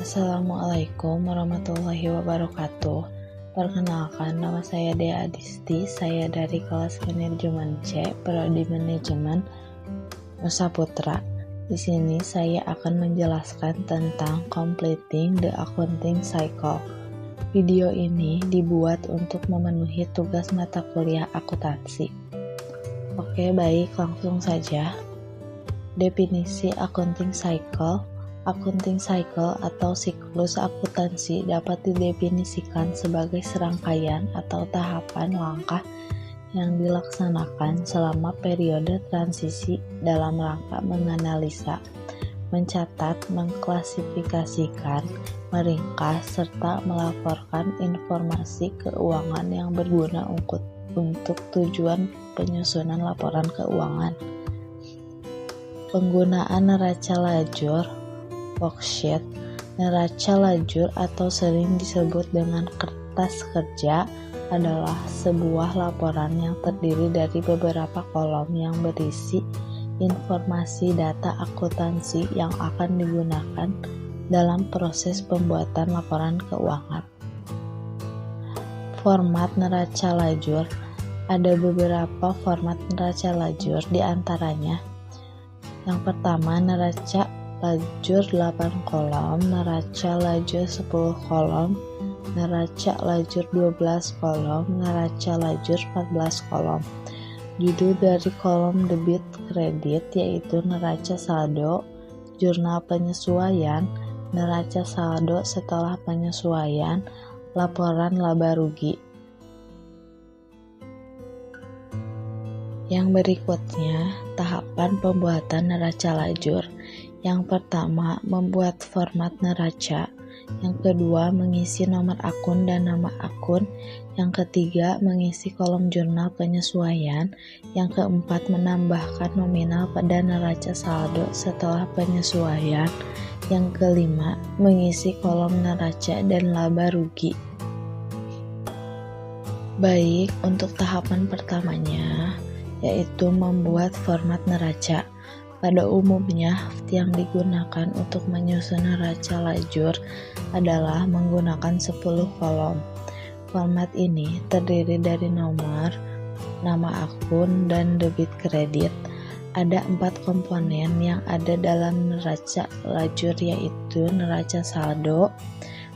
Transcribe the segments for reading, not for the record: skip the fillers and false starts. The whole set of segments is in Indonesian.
Assalamualaikum warahmatullahi wabarakatuh. Perkenalkan, nama saya Dea Adisti. Saya dari kelas manajemen C, Prodi Manajemen Nusa Putra. Di sini saya akan menjelaskan tentang completing the accounting cycle. Video ini dibuat untuk memenuhi tugas mata kuliah akuntansi. Oke, baik, langsung saja. Definisi accounting cycle. Accounting cycle atau siklus akuntansi dapat didefinisikan sebagai serangkaian atau tahapan langkah yang dilaksanakan selama periode transisi dalam rangka menganalisa, mencatat, mengklasifikasikan, meringkas, serta melaporkan informasi keuangan yang berguna untuk tujuan penyusunan laporan keuangan. Penggunaan neraca lajur worksheet. Neraca lajur atau sering disebut dengan kertas kerja adalah sebuah laporan yang terdiri dari beberapa kolom yang berisi informasi data akuntansi yang akan digunakan dalam proses pembuatan laporan keuangan. Format neraca lajur. Ada beberapa format neraca lajur, di antaranya yang pertama neraca lajur 8 kolom, neraca lajur 10 kolom, neraca lajur 12 kolom, neraca lajur 14 kolom. Judul dari kolom debit kredit yaitu neraca saldo, jurnal penyesuaian, neraca saldo setelah penyesuaian, laporan laba rugi. Yang berikutnya, tahapan pembuatan neraca lajur. Yang pertama, membuat format neraca. Yang kedua, mengisi nomor akun dan nama akun. Yang ketiga, mengisi kolom jurnal penyesuaian. Yang keempat, menambahkan nominal pada neraca saldo setelah penyesuaian. Yang kelima, mengisi kolom neraca dan laba rugi. Baik, untuk tahapan pertamanya, yaitu membuat format neraca. Pada umumnya, yang digunakan untuk menyusun neraca lajur adalah menggunakan 10 kolom. Format ini terdiri dari nomor, nama akun, dan debit kredit. Ada 4 komponen yang ada dalam neraca lajur, yaitu neraca saldo,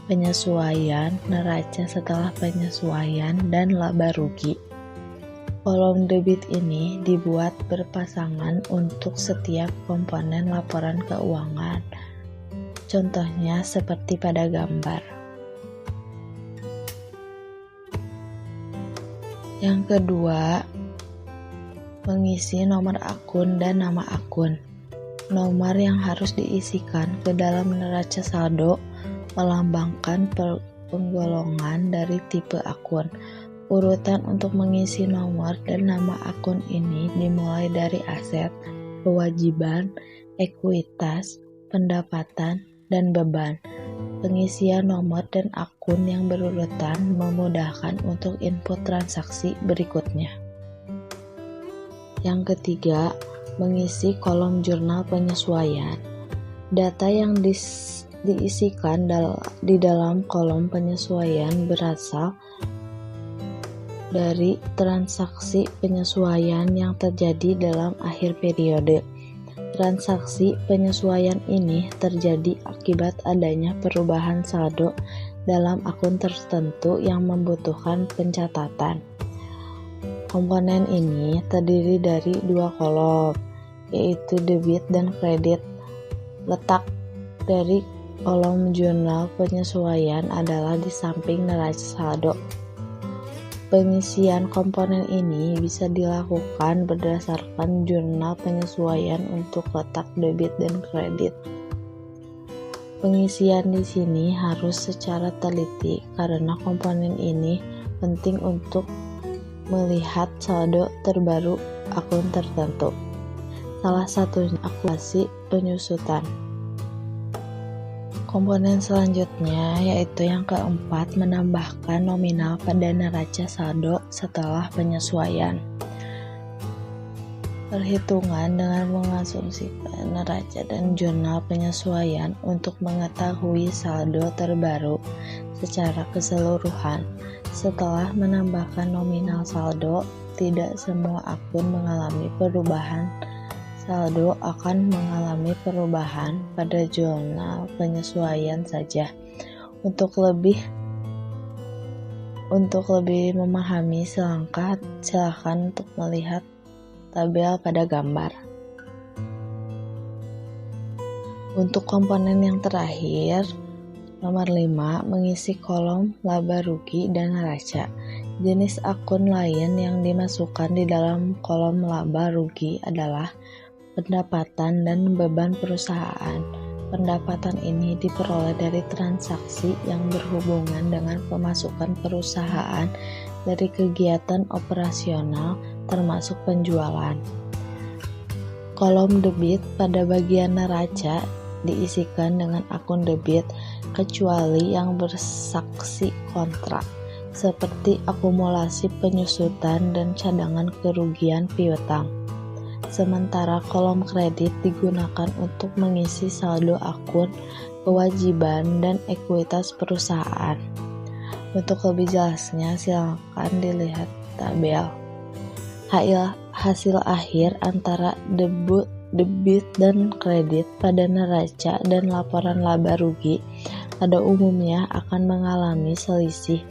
penyesuaian, neraca setelah penyesuaian, dan laba rugi. Kolom debit ini dibuat berpasangan untuk setiap komponen laporan keuangan. Contohnya seperti pada gambar. Yang kedua, mengisi nomor akun dan nama akun. Nomor yang harus diisikan ke dalam neraca saldo melambangkan penggolongan dari tipe akun. Urutan untuk mengisi nomor dan nama akun ini dimulai dari aset, kewajiban, ekuitas, pendapatan, dan beban. Pengisian nomor dan akun yang berurutan memudahkan untuk input transaksi berikutnya. Yang ketiga, mengisi kolom jurnal penyesuaian. Data yang diisikan di dalam kolom penyesuaian berasal dari transaksi penyesuaian yang terjadi dalam akhir periode. Transaksi penyesuaian ini terjadi akibat adanya perubahan saldo dalam akun tertentu yang membutuhkan pencatatan. Komponen ini terdiri dari 2 kolom, yaitu debit dan kredit. Letak dari kolom jurnal penyesuaian adalah di samping neraca saldo. Pengisian komponen ini bisa dilakukan berdasarkan jurnal penyesuaian untuk letak debit dan kredit. Pengisian di sini harus secara teliti karena komponen ini penting untuk melihat saldo terbaru akun tertentu. Salah satunya akumulasi penyusutan. Komponen selanjutnya yaitu yang keempat, menambahkan nominal pada neraca saldo setelah penyesuaian. Perhitungan dengan mengasumsikan neraca dan jurnal penyesuaian untuk mengetahui saldo terbaru secara keseluruhan. Setelah menambahkan nominal saldo, tidak semua akun mengalami perubahan. Saldo akan mengalami perubahan pada jurnal penyesuaian saja. Untuk lebih memahami selangkah, silakan untuk melihat tabel pada gambar. Untuk komponen yang terakhir, nomor 5, mengisi kolom laba rugi dan neraca. Jenis akun lain yang dimasukkan di dalam kolom laba rugi adalah pendapatan dan beban perusahaan. Pendapatan ini diperoleh dari transaksi yang berhubungan dengan pemasukan perusahaan dari kegiatan operasional termasuk penjualan. Kolom debit pada bagian neraca diisikan dengan akun debit kecuali yang bersaksi kontrak, seperti akumulasi penyusutan dan cadangan kerugian piutang. Sementara kolom kredit digunakan untuk mengisi saldo akun, kewajiban, dan ekuitas perusahaan. Untuk lebih jelasnya, silakan dilihat tabel. Hasil akhir antara debit dan kredit pada neraca dan laporan laba rugi pada umumnya akan mengalami selisih.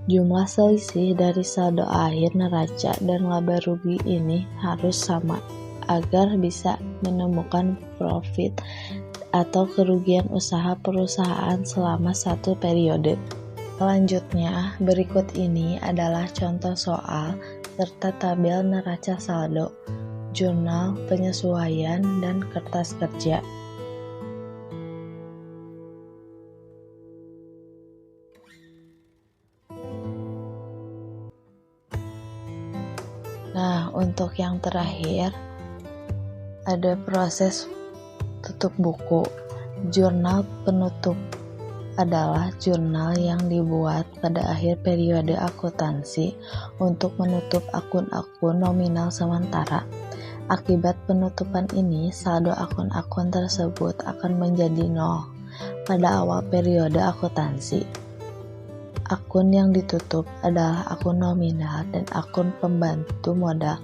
Jumlah selisih dari saldo akhir neraca dan laba rugi ini harus sama agar bisa menemukan profit atau kerugian usaha perusahaan selama satu periode. Selanjutnya, berikut ini adalah contoh soal serta tabel neraca saldo, jurnal penyesuaian, dan kertas kerja. Nah, untuk yang terakhir, ada proses tutup buku. Jurnal penutup adalah jurnal yang dibuat pada akhir periode akuntansi untuk menutup akun-akun nominal sementara. Akibat penutupan ini, saldo akun-akun tersebut akan menjadi nol pada awal periode akuntansi. Akun yang ditutup adalah akun nominal dan akun pembantu modal.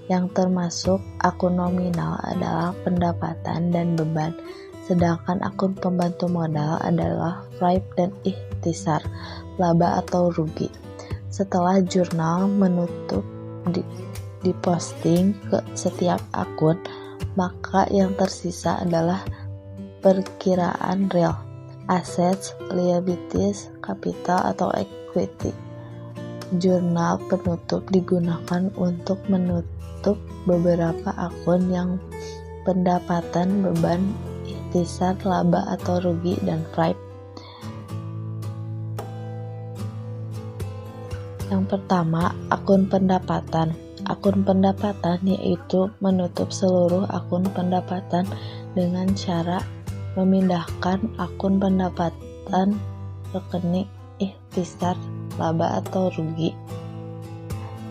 Yang termasuk akun nominal adalah pendapatan dan beban, sedangkan akun pembantu modal adalah FRIP dan ikhtisar, laba atau rugi. Setelah jurnal menutup diposting ke setiap akun, maka yang tersisa adalah perkiraan real, assets, liabilities, capital atau equity. Jurnal penutup digunakan untuk menutup beberapa akun yang pendapatan, beban, ikhtisar, laba atau rugi, dan FRIP. Yang pertama, akun pendapatan. Akun pendapatan yaitu menutup seluruh akun pendapatan dengan cara memindahkan akun pendapatan rekening ikhtisar, laba atau rugi.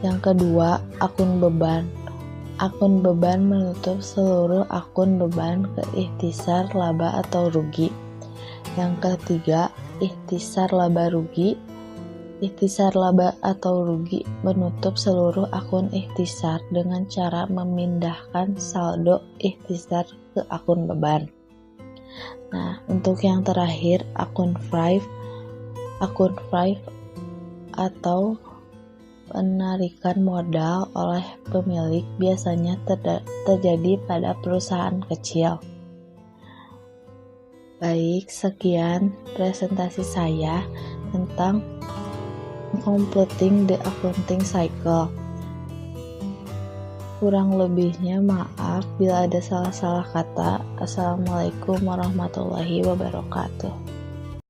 Yang kedua, akun beban. Akun beban menutup seluruh akun beban ke ikhtisar, laba atau rugi. Yang ketiga, ikhtisar laba rugi. Ikhtisar laba atau rugi menutup seluruh akun ikhtisar dengan cara memindahkan saldo ikhtisar ke akun beban. Nah, untuk yang terakhir, akun FRIP. Akun FRIP atau penarikan modal oleh pemilik biasanya terjadi pada perusahaan kecil. Baik, sekian presentasi saya tentang completing the accounting cycle. Kurang lebihnya maaf bila ada salah-salah kata. Assalamualaikum warahmatullahi wabarakatuh.